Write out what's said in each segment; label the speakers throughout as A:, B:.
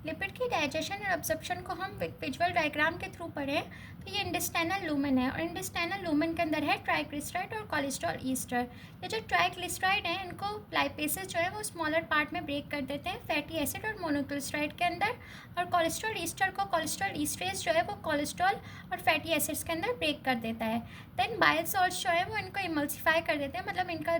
A: Lipid की digestion और absorption को हम विजुअल डायग्राम के थ्रू पढ़ें तो ये इंटेस्टाइनल लूमेन है और इंटेस्टाइनल लूमेन के अंदर है ट्राइग्लिसराइड और कोलेस्ट्रॉल ईस्टर। ये जो ट्राइग्लिसराइड है इनको लाइपेसेस जो है वो स्मॉलर पार्ट में ब्रेक कर देते हैं फैटी एसिड और मोनोग्लिसराइड के अंदर, और कोलेस्ट्रॉल ईस्टर को कोलेस्ट्रॉल ईस्ट्रेज जो है वो कोलेस्ट्रॉल और फैटी एसिड्स के अंदर ब्रेक कर देता है। देन बाइल सॉल्ट्स जो है वो इनको इमल्सिफाई कर देते हैं, मतलब इनका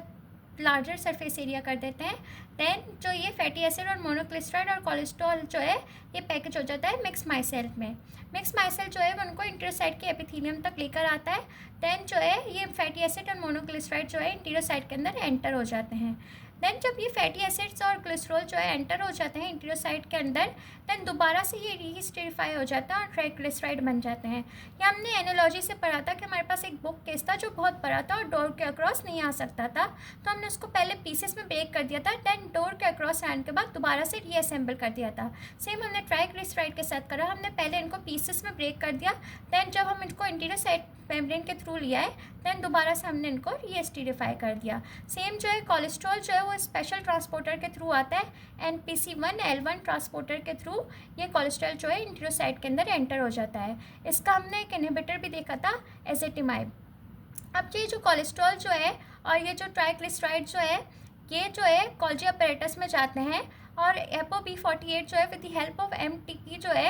A: लार्जर सरफेस एरिया कर देते हैं। देन जो ये फैटी एसिड और मोनोग्लिसराइड और कोलेस्ट्रॉल जो है ये पैकेज हो जाता है मिक्स माइसेल में। मिक्स माइसेल जो है वो उनको इंटीरियोसाइट के एपिथेलियम तक लेकर आता है। देन जो है ये फैटी एसिड और मोनोग्लिसराइड जो है इंटीरियोसाइट के अंदर एंटर हो जाते हैं। देन जब ये फैटी एसिड्स और ग्लिसरॉल जो है एंटर हो जाते हैं इंटीरियोसाइट के अंदर, देन दोबारा से ये रीस्टेरिफाई हो जाता है और ट्राइग्लिसराइड बन जाते हैं। ये हमने एनालॉजी से पढ़ा था कि हमारे पास एक बुक केस था जो बहुत बड़ा था और डोर के अक्रॉस नहीं आ सकता था, तो हमने उसको पहले पीसेस में ब्रेक कर दिया था। देन डोर के अक्रॉस आने के बाद दोबारा से रीअसेंबल कर दिया था। सेम हमने ट्राइग्लिसराइड के साथ करा, हमने पहले इनको पीसेस में ब्रेक कर दिया। देन जब हम इनको इंटीरियोसाइट मेम्ब्रेन के थ्रू लिया है, देन दोबारा से हमने इनको रीएस्टिरिफाई कर दिया। सेम जो है कोलेस्ट्रॉल जो है वो स्पेशल ट्रांसपोर्टर के थ्रू आता है, NPC1L1 ट्रांसपोर्टर के थ्रू ये कोलेस्ट्रॉल जो है इंटीरियोसाइट के अंदर एंटर हो जाता है। इसका हमने एक इनहिबिटर भी देखा था, एजेटिमाइब। अब ये जो कोलेस्ट्रॉल जो है और ये जो ट्राइग्लिसराइड जो है ये जो है गोल्गी अपैरेटस में जाते हैं और ApoB48 जो है with the help of MTP जो है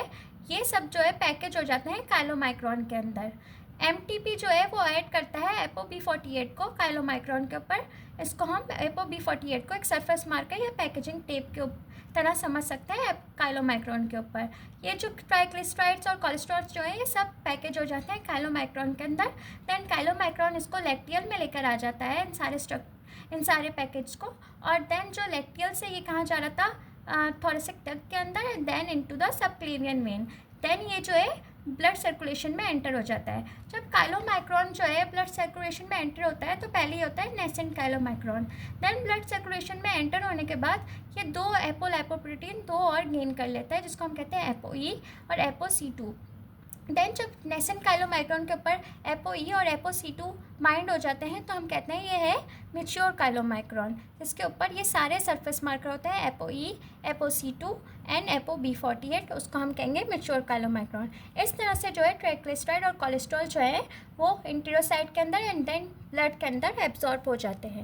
A: ये सब जो है पैकेज हो जाते हैं काइलोमाइक्रोन के अंदर। MTP जो है वो ऐड करता है ApoB48 को काइलोमाइक्रोन के ऊपर। इसको हम ApoB48 को एक सरफेस मार्कर या पैकेजिंग टेप के तरह समझ सकते हैं काइलोमाइक्रोन के ऊपर। ये जो ट्राइग्लिसराइड्स और कोलेस्ट्रॉल जो है ये सब पैकेज हो जाते हैं काइलोमाइक्रोन के अंदर। देन काइलोमाइक्रोन इसको लैक्टियल में लेकर आ जाता है इन सारे पैकेज को, और देन जो लैक्टियल से ये कहाँ जा रहा था थोरेसिक डक्ट के अंदर, then into the subclavian vein. Then ये जो है ब्लड सर्कुलेशन में एंटर हो जाता है। जब काइलोमाइक्रोन जो है ब्लड सर्कुलेशन में एंटर होता है तो पहले ही होता है nascent chylomicron. Then blood circulation में एंटर होने के बाद ये दो एपोलाइपोप्रोटीन दो और गेन कर लेता है जिसको हम कहते हैं ApoE और ApoC2। देन जब नेसेंट काइलोमाइक्रोन के ऊपर ApoE और ApoC2 बाइंड हो जाते हैं तो हम कहते हैं ये है मैच्योर काइलोमाइक्रोन। इसके ऊपर ये सारे सरफेस मार्कर होते हैं ApoE, ApoC2 एंड ApoB48, उसको हम कहेंगे मैच्योर काइलोमाइक्रोन। इस तरह से जो है ट्राइग्लिसराइड और कोलेस्ट्रॉल जो है वो इंटीरियोसाइट के अंदर एंड देन ब्लड के अंदर एब्जॉर्ब हो जाते हैं।